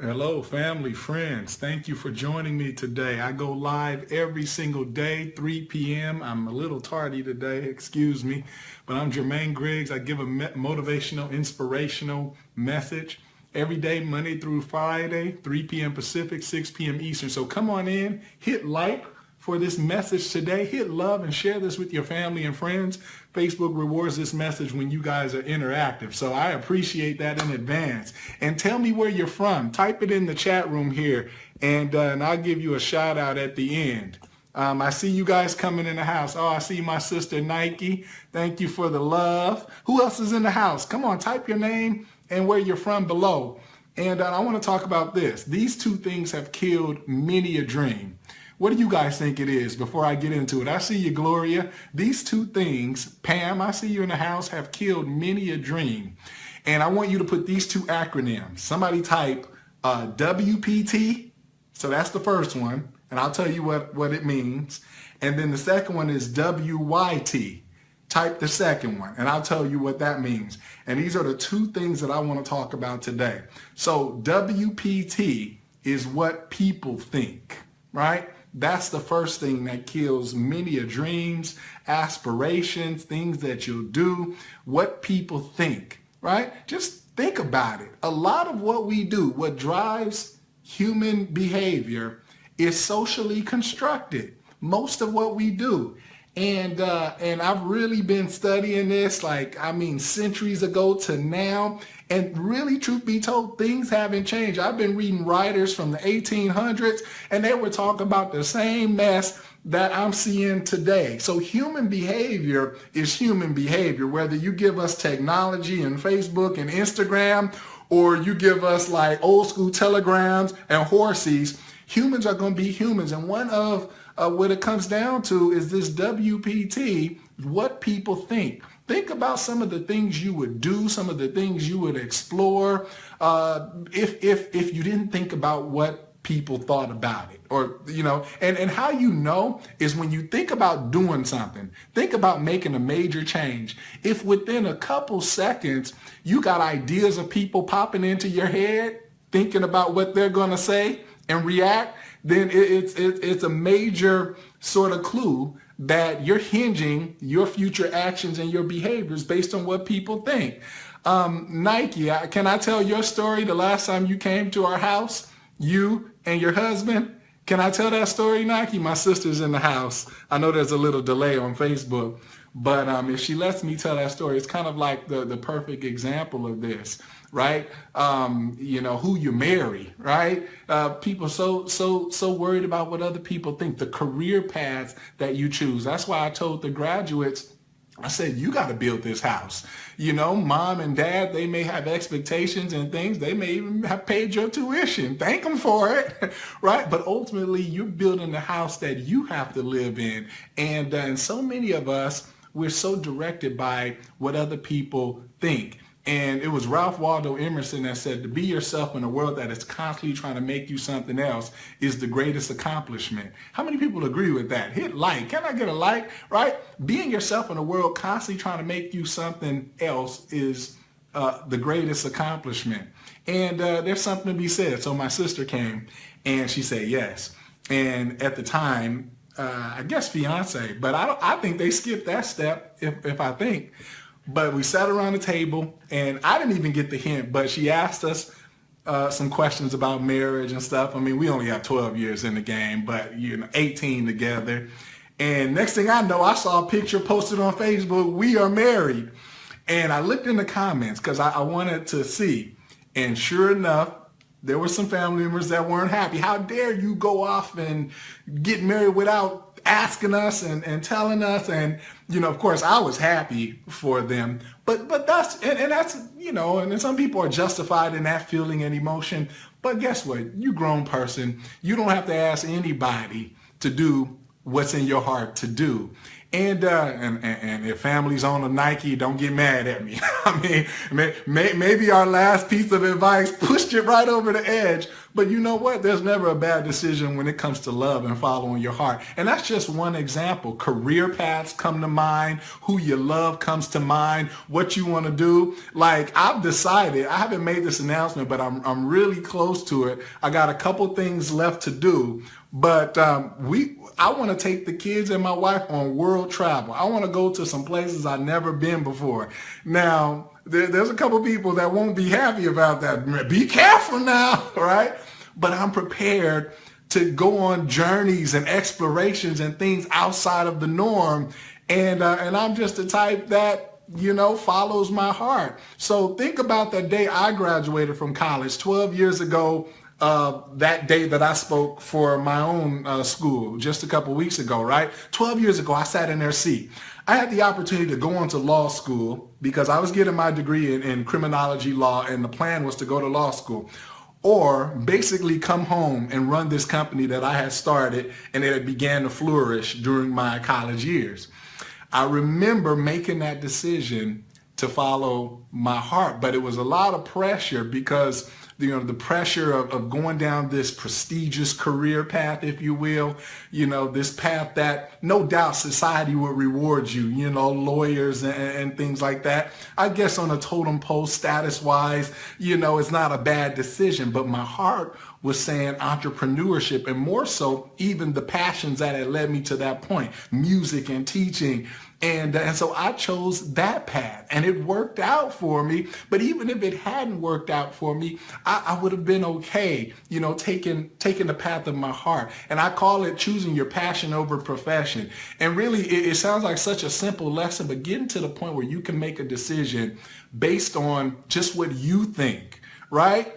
Hello, family, friends. Thank you for joining me today. I go live every single day, 3 p.m. I'm a little tardy today, excuse me, but I'm Jermaine Griggs. I give a motivational, inspirational message every day, Monday through Friday, 3 p.m. Pacific, 6 p.m. Eastern. So come on in, hit like for this message today. Hit love and share this with your family and friends. Facebook rewards this message when you guys are interactive. So I appreciate that in advance. And tell me where you're from. Type it in the chat room here and I'll give you a shout out at the end. I see you guys coming in the house. Oh, I see my sister Nike. Thank you for the love. Who else is in the house? Come on, type your name and where you're from below. And I want to talk about this. These two things have killed many a dream. What do you guys think it is before I get into it? I see you, Gloria. These two things, Pam, I see you in the house, have killed many a dream. And I want you to put these two acronyms. Somebody type WPT. So that's the first one. And I'll tell you what it means. And then the second one is WYT. Type the second one, and I'll tell you what that means. And these are the two things that I want to talk about today. So WPT is what people think, right? That's the first thing that kills many a dreams, aspirations, things that you'll do, what people think, right? Just think about it. A lot of what we do, what drives human behavior, is socially constructed. Most of what we do. And I've really been studying this, centuries ago to now. And really, truth be told, things haven't changed. I've been reading writers from the 1800s, and they were talking about the same mess that I'm seeing today. So human behavior is human behavior, whether you give us technology and Facebook and Instagram, or you give us like old school telegrams and horses. Humans are going to be humans. And one of what it comes down to is this WPT, what people think. Think about some of the things you would do, some of the things you would explore if you didn't think about what people thought about it. Or, and how you know is when you think about doing something, think about making a major change. If within a couple seconds you got ideas of people popping into your head, thinking about what they're going to say and react, then it's a major sort of clue that you're hinging your future actions and your behaviors based on what people think. Nike, can I tell your story the last time you came to our house, you and your husband? Can I tell that story, Nike? My sister's in the house. I know there's a little delay on Facebook, but if she lets me tell that story, it's kind of like the perfect example of this. Right? Who you marry, right? People so worried about what other people think, the career paths that you choose. That's why I told the graduates, I said, you got to build this house. Mom and dad, they may have expectations and things. They may even have paid your tuition. Thank them for it, right? But ultimately, you're building the house that you have to live in. And so many of us, we're so directed by what other people think. And it was Ralph Waldo Emerson that said, to be yourself in a world that is constantly trying to make you something else is the greatest accomplishment. How many people agree with that? Hit like. Can I get a like? Right? Being yourself in a world constantly trying to make you something else is the greatest accomplishment. And there's something to be said. So my sister came and she said yes. And at the time, I guess fiance, but I think they skipped that step if I think. But we sat around the table, and I didn't even get the hint, but she asked us some questions about marriage and stuff. I mean, we only have 12 years in the game, but 18 together. And next thing I know, I saw a picture posted on Facebook, we are married. And I looked in the comments because I wanted to see. And sure enough, there were some family members that weren't happy. How dare you go off and get married without asking us and telling us? And of course I was happy for them, but that's that's and then some people are justified in that feeling and emotion. But guess what? You grown person, you don't have to ask anybody to do what's in your heart to do. And if families own a Nike, don't get mad at me. I mean, maybe our last piece of advice pushed it right over the edge, But you know what? There's never a bad decision when it comes to love and following your heart. And that's just one example. Career paths come to mind. Who you love comes to mind. What you want to do. Like, I've decided, I haven't made this announcement, but I'm really close to it. I got a couple things left to do. But I want to take the kids and my wife on world travel. I want to go to some places I've never been before. Now, there's a couple people that won't be happy about that. Be careful now, right? But I'm prepared to go on journeys and explorations and things outside of the norm. And I'm just the type that, follows my heart. So think about that day I graduated from college 12 years ago. That day that I spoke for my own school just a couple weeks ago, right? 12 years ago, I sat in their seat. I had the opportunity to go on to law school because I was getting my degree in criminology law, and the plan was to go to law school, or basically come home and run this company that I had started and it began to flourish during my college years. I remember making that decision to follow my heart, but it was a lot of pressure because the pressure of going down this prestigious career path, if you will, this path that no doubt society will reward you, lawyers and things like that. I guess on a totem pole status wise, it's not a bad decision, but my heart was saying entrepreneurship, and more so even the passions that had led me to that point, music and teaching. And so I chose that path, and it worked out for me. But even if it hadn't worked out for me, I would have been okay, taking the path of my heart. And I call it choosing your passion over profession. And really, it sounds like such a simple lesson, but getting to the point where you can make a decision based on just what you think, right?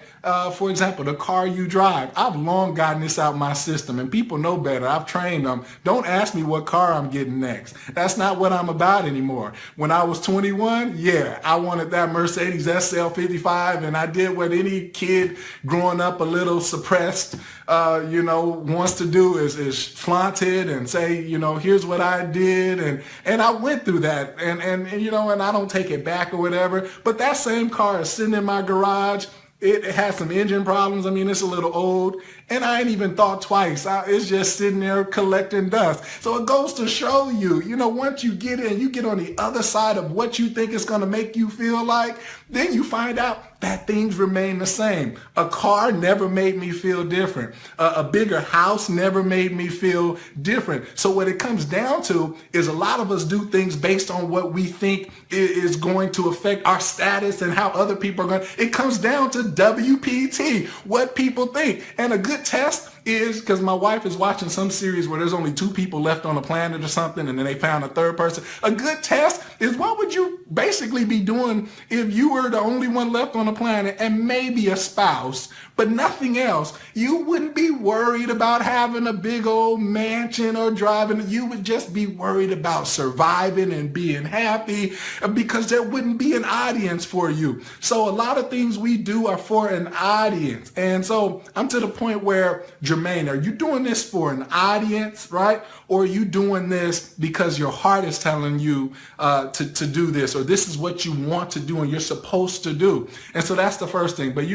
For example, the car you drive. I've long gotten this out of my system, and people know better. I've trained them. Don't ask me what car I'm getting next. That's not what I'm about anymore. When I was 21, yeah, I wanted that Mercedes SL55, and I did what any kid growing up a little suppressed, wants to do is flaunt it and say, here's what I did, and I went through that, and I don't take it back or whatever. But that same car is sitting in my garage. It has some engine problems. I mean, it's a little old, and I ain't even thought twice. It's just sitting there collecting dust. So it goes to show you, once you get in, you get on the other side of what you think is going to make you feel like, then you find out that things remain the same. A car never made me feel different. A bigger house never made me feel different. So what it comes down to is a lot of us do things based on what we think is going to affect our status and how other people are going. It comes down to WPT, what people think. And a good test is, because my wife is watching some series where there's only 2 people left on the planet or something, and then they found a third person. A good test is, what would you basically be doing if you were the only one left on the planet and maybe a spouse, but nothing else? You wouldn't be worried about having a big old mansion or driving. You would just be worried about surviving and being happy, because there wouldn't be an audience for you. So a lot of things we do are for an audience. And so I'm to the point where, Jermaine, are you doing this for an audience, right? Or are you doing this because your heart is telling you to do this, or this is what you want to do and you're supposed to do? And so that's the first thing. But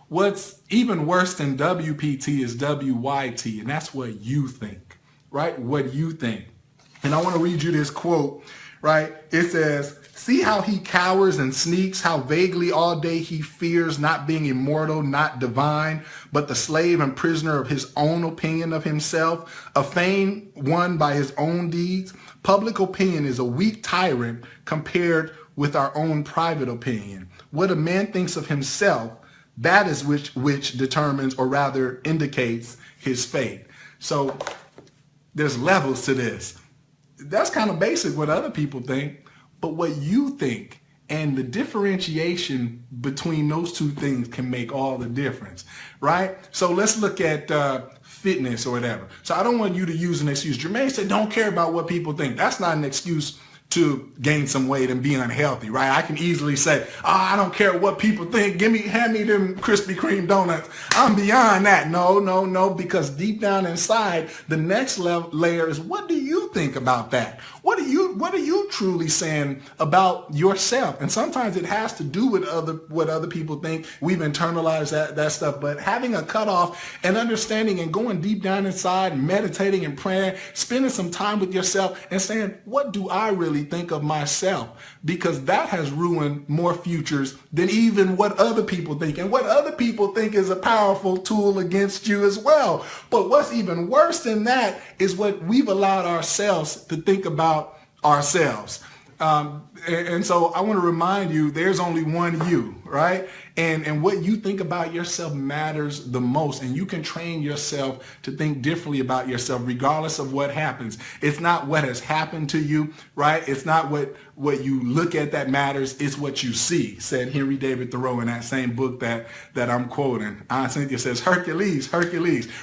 what's even worse than WPT is WYT, and that's what you think, right? What you think. And I want to read you this quote, right? It says, "See how he cowers and sneaks, how vaguely all day he fears not being immortal, not divine, but the slave and prisoner of his own opinion of himself, a fame won by his own deeds. Public opinion is a weak tyrant compared with our own private opinion. What a man thinks of himself, that is which determines, or rather indicates, his fate." So there's levels to this. That's kind of basic what other people think, but what you think and the differentiation between those two things can make all the difference, right? So let's look at fitness or whatever. So I don't want you to use an excuse. Jermaine said, don't care about what people think. That's not an excuse to gain some weight and be unhealthy, right? I can easily say, I don't care what people think. Hand me them Krispy Kreme donuts. I'm beyond that. No, because deep down inside, the next layer is, what do you think about that? What are you truly saying about yourself? And sometimes it has to do with what other people think. We've internalized that stuff, but having a cutoff and understanding and going deep down inside, meditating and praying, spending some time with yourself and saying, what do I really think of myself? Because that has ruined more futures than even what other people think. And what other people think is a powerful tool against you as well. But what's even worse than that is what we've allowed ourselves to think about ourselves. And so I want to remind you, there's only one you, right? And what you think about yourself matters the most. And you can train yourself to think differently about yourself, regardless of what happens. It's not what has happened to you, right? It's not what you look at that matters. It's what you see, said Henry David Thoreau in that same book that I'm quoting. Aunt Cynthia says, Hercules.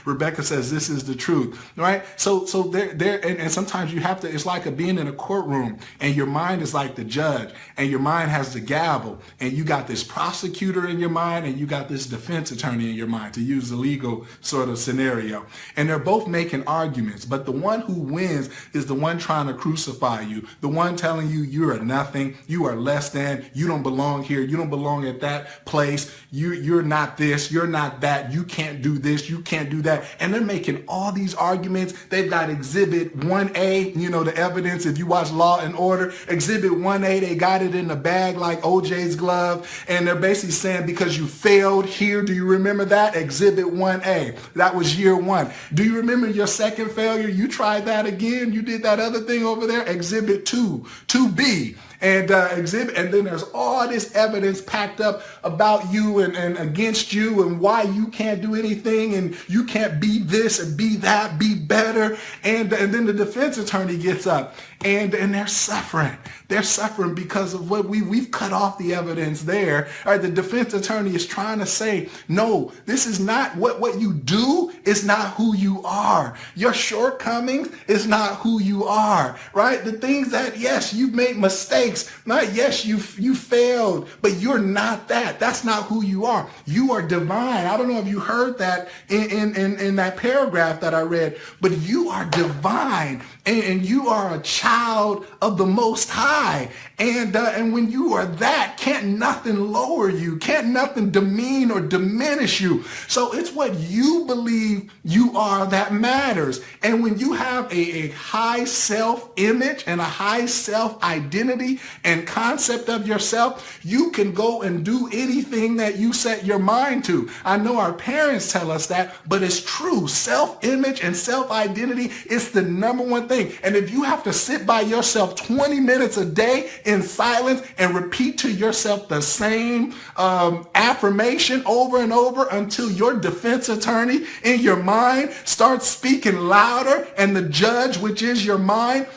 Rebecca says, this is the truth, right? So and sometimes you have to, it's like being in a courtroom and your mind is like the judge and your mind has the gavel and you got this prosecutor in your mind and you got this defense attorney in your mind, to use the legal sort of scenario. And they're both making arguments, but the one who wins is the one trying to crucify you, the one telling you you're a nothing, you are less than, you don't belong here, you don't belong at that place, you're not this, you're not that, you can't do this, you can't do that. And they're making all these arguments. They've got Exhibit 1A, the evidence, if you watch Law and Order, Exhibit 1A, they got it in the bag like OJ's glove, and they're basically saying, because you failed here, do you remember that? Exhibit 1A, that was year one. Do you remember your second failure? You tried that again, you did that other thing over there, Exhibit 2B. And and then there's all this evidence packed up about you and against you and why you can't do anything and you can't be this and be that, be better. And then the defense attorney gets up and they're suffering. They're suffering because of what we've cut off the evidence there. All right, the defense attorney is trying to say, no, this is not what you do is not who you are. Your shortcomings is not who you are, right? The things that, yes, you've made mistakes. Not yes, you failed, but you're not that. That's not who you are. You are divine. I don't know if you heard that in that paragraph that I read, but you are divine and you are a child of the Most High. And when you are that, can't nothing lower you, can't nothing demean or diminish you. So it's what you believe you are that matters. And when you have a high self-image and a high self-identity and concept of yourself, you can go and do anything that you set your mind to. I know our parents tell us that, but it's true. Self-image and self-identity is the number one thing. And if you have to sit by yourself 20 minutes a day in silence and repeat to yourself the same affirmation over and over until your defense attorney in your mind starts speaking louder and the judge, which is your mind,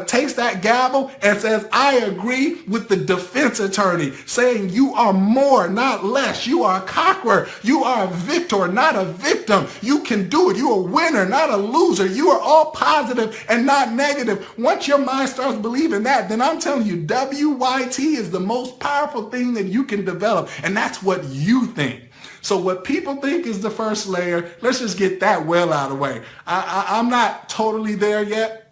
takes that gavel and says, I agree with the defense attorney, saying you are more, not less. You are a conqueror. You are a victor, not a victim. You can do it. You are a winner, not a loser. You are all positive and not negative. Once your mind starts believing that, then I'm telling you, WYT is the most powerful thing that you can develop. And that's what you think. So what people think is the first layer, let's just get that well out of the way. I'm not totally there yet,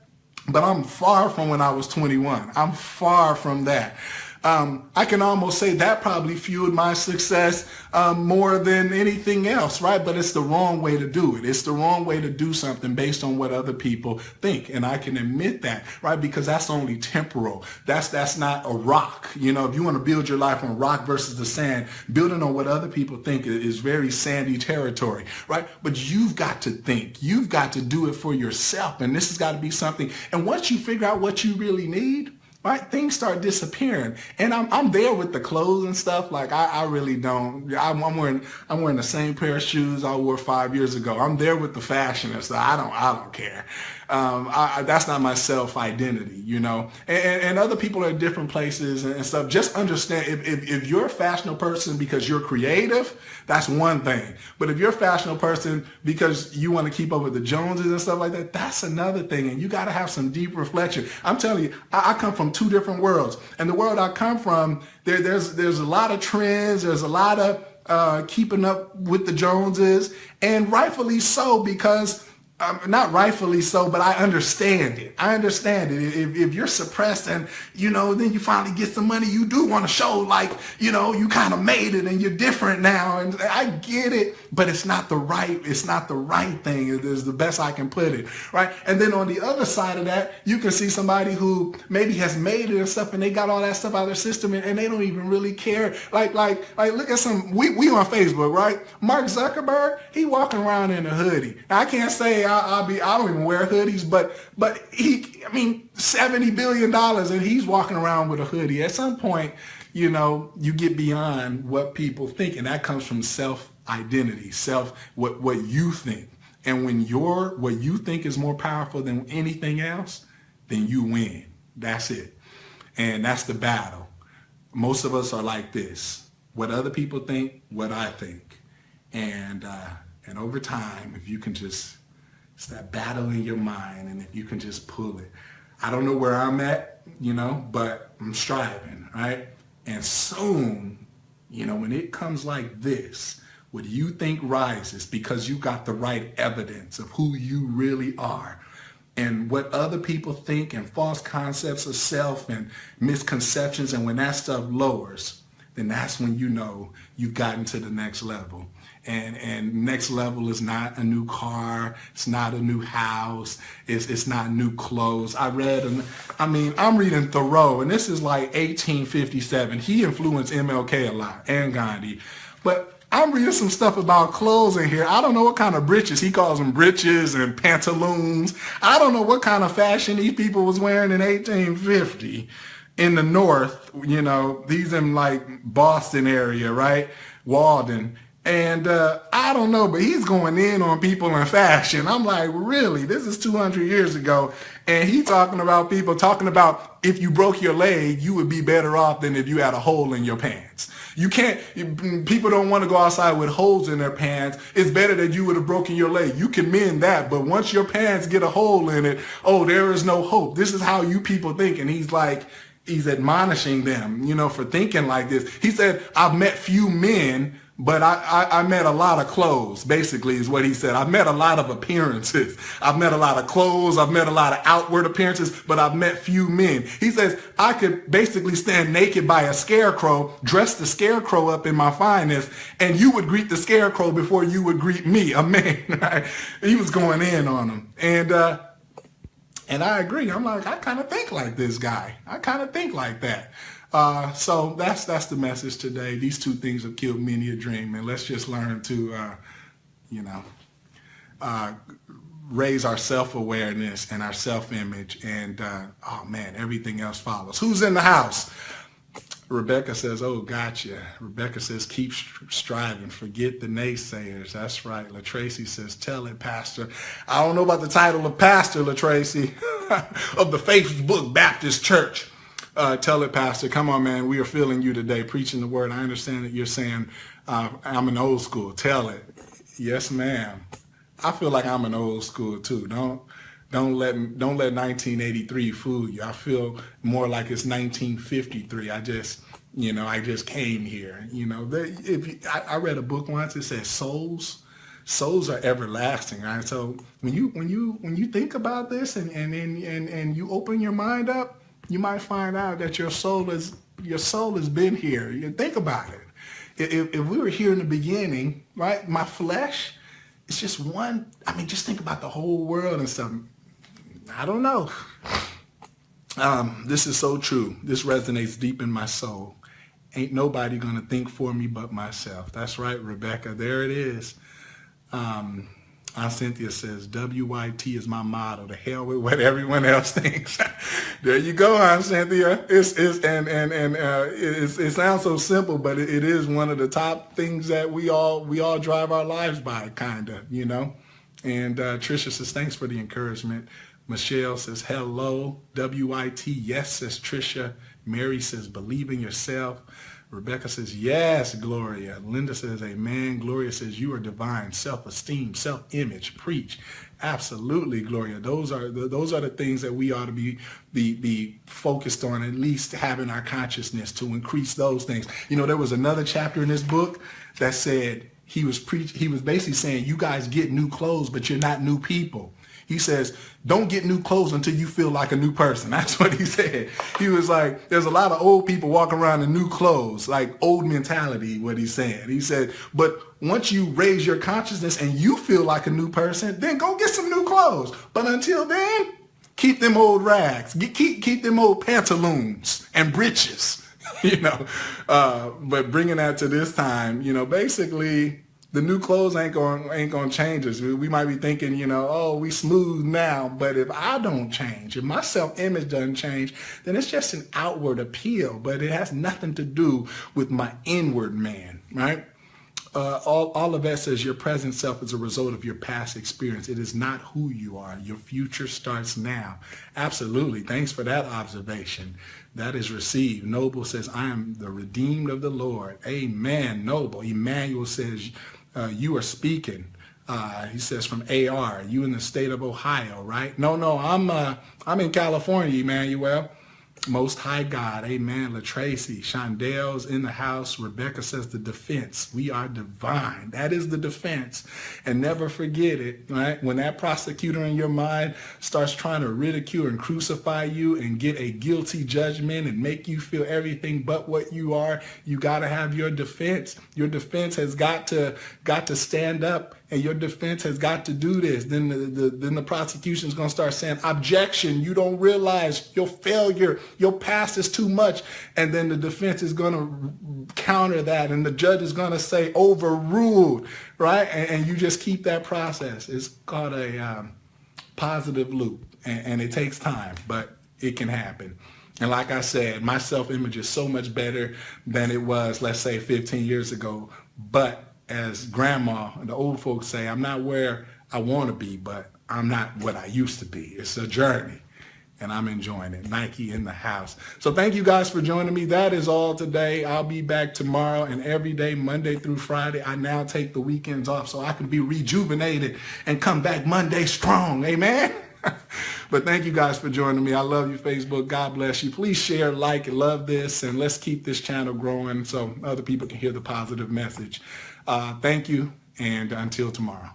but I'm far from when I was 21. I'm far from that. I can almost say that probably fueled my success more than anything else, right? But it's the wrong way to do it. It's the wrong way to do something based on what other people think. And I can admit that, right? Because that's only temporal. That's not a rock. If you want to build your life on rock versus the sand, building on what other people think is very sandy territory, right? But you've got to think. You've got to do it for yourself. And this has got to be something. And once you figure out what you really need, right, things start disappearing. And I'm there with the clothes and stuff. Like I really don't. I'm wearing the same pair of shoes I wore 5 years ago. I'm there with the fashion and stuff. I don't care. That's not my self-identity, you know. And other people are in different places and stuff. Just understand, if you're a fashionable person because you're creative, that's one thing. But if you're a fashionable person because you want to keep up with the Joneses and stuff like that, that's another thing. And you got to have some deep reflection. I'm telling you, I come from two different worlds. And the world I come from, there's a lot of trends. There's a lot of keeping up with the Joneses, and rightfully so, because not rightfully so, but I understand it. I understand it. If you're suppressed and, you know, then you finally get some money, you do want to show like, you know, you kind of made it and you're different now. And I get it, but it's not the right thing. It is the best I can put it, right? And then on the other side of that, you can see somebody who maybe has made it and stuff, and they got all that stuff out of their system, and they don't even really care. Like look at we on Facebook, right? Mark Zuckerberg, he walking around in a hoodie. Now, I can't say I don't even wear hoodies, but $70 billion and he's walking around with a hoodie. At some point, you know, you get beyond what people think, and that comes from self-identity, what you think. And when what you think is more powerful than anything else, then you win. That's it. And that's the battle. Most of us are like this. What other people think, what I think. And over time, if you can just, it's that battle in your mind, and if you can just pull it. I don't know where I'm at, you know, but I'm striving, right? And soon, you know, when it comes like this, what you think rises because you got the right evidence of who you really are. And what other people think and false concepts of self and misconceptions, and when that stuff lowers, then that's when you know you've gotten to the next level. And next level is not a new car, it's not a new house, it's not new clothes. I'm reading Thoreau, and this is like 1857. He influenced MLK a lot, and Gandhi. But I'm reading some stuff about clothes in here. I don't know what kind of breeches. He calls them breeches and pantaloons. I don't know what kind of fashion these people was wearing in 1850 in the North. You know, these in like Boston area, right? Walden. And I don't know, but he's going in on people in fashion. I'm like, really? This is 200 years ago. And he's talking about people talking about if you broke your leg, you would be better off than if you had a hole in your pants. You can't, people don't want to go outside with holes in their pants. It's better that you would have broken your leg. You can mend that. But once your pants get a hole in it, oh, there is no hope. This is how you people think. And he's like, he's admonishing them, you know, for thinking like this. He said, I've met few men, but I met a lot of clothes, basically, is what he said. I've met a lot of appearances. I've met a lot of clothes. I've met a lot of outward appearances, but I've met few men. He says, I could basically stand naked by a scarecrow, dress the scarecrow up in my finest, and you would greet the scarecrow before you would greet me, a man. Right? He was going in on him. And I agree. I'm like, I kind of think like this guy. I kind of think like that. So that's the message today. These two things have killed many a dream, and let's just learn to, raise our self-awareness and our self-image, and oh man, everything else follows. Who's in the house? Rebecca says, oh, gotcha. Rebecca says, keep striving. Forget the naysayers. That's right. LaTracy says, tell it, Pastor. I don't know about the title of Pastor, LaTracy, of the Facebook Baptist Church. Tell it, Pastor. Come on, man. We are feeling you today, preaching the word. I understand that you're saying I'm an old school. Tell it. Yes, ma'am. I feel like I'm an old school too. Don't let 1983 fool you. I feel more like it's 1953. I just came here. You know, I read a book once. It says souls are everlasting, right? So when you think about this and you open your mind up, you might find out that your soul has been here. You think about it. If we were here in the beginning, right? My flesh, it's just one. I mean, just think about the whole world and stuff. I don't know. This is so true. This resonates deep in my soul. Ain't nobody gonna think for me but myself. That's right, Rebecca. There it is. Aunt Cynthia says, WYT is my motto. The hell with what everyone else thinks. There you go, Aunt Cynthia. It sounds so simple, but it is one of the top things that we all drive our lives by, kind of, you know. And Tricia says, thanks for the encouragement. Michelle says, hello. W-I-T, yes, says Trisha. Mary says, believe in yourself. Rebecca says, yes, Gloria. Linda says, amen. Gloria says, you are divine. Self-esteem, self-image, preach. Absolutely, Gloria. Those are the things that we ought to be focused on, at least having our consciousness to increase those things. You know, there was another chapter in this book that said he was basically saying, you guys get new clothes, but you're not new people. He says, don't get new clothes until you feel like a new person. That's what he said. He was like, there's a lot of old people walking around in new clothes, like old mentality, what he's saying. He said, but once you raise your consciousness and you feel like a new person, then go get some new clothes. But until then, keep them old rags. Keep them old pantaloons and breeches, you know. But bringing that to this time, you know, basically, the new clothes ain't gonna change us. We might be thinking, you know, oh, we smooth now, but if I don't change, if my self-image doesn't change, then it's just an outward appeal, but it has nothing to do with my inward man, right? All of that says your present self is a result of your past experience. It is not who you are. Your future starts now. Absolutely. Thanks for that observation. That is received. Noble says, I am the redeemed of the Lord. Amen. Noble. Emmanuel says, you are speaking. He says from AR, you in the state of Ohio, right? No, I'm in California, Emmanuel. Most High God, amen. LaTracy, Shondel's in the house. Rebecca says the defense. We are divine. That is the defense. And never forget it, right? When that prosecutor in your mind starts trying to ridicule and crucify you and get a guilty judgment and make you feel everything but what you are, you got to have your defense. Your defense has got to stand up, and your defense has got to do this. Then the prosecution is going to start saying, objection, you don't realize your failure, your past is too much. And then the defense is going to counter that, and the judge is going to say overruled, right? And you just keep that process. It's called a positive loop, and it takes time, but it can happen. And like I said, my self-image is so much better than it was, let's say, 15 years ago. But as grandma and the old folks say, I'm not where I want to be, but I'm not what I used to be. It's a journey, and I'm enjoying it. Nike in the house. So thank you guys for joining me. That is all today. I'll be back tomorrow and every day, Monday through Friday. I now take the weekends off so I can be rejuvenated and come back Monday strong. Amen. But thank you guys for joining me. I love you, Facebook. God bless you. Please share, like, and love this, and let's keep this channel growing so other people can hear the positive message. Thank you, and until tomorrow.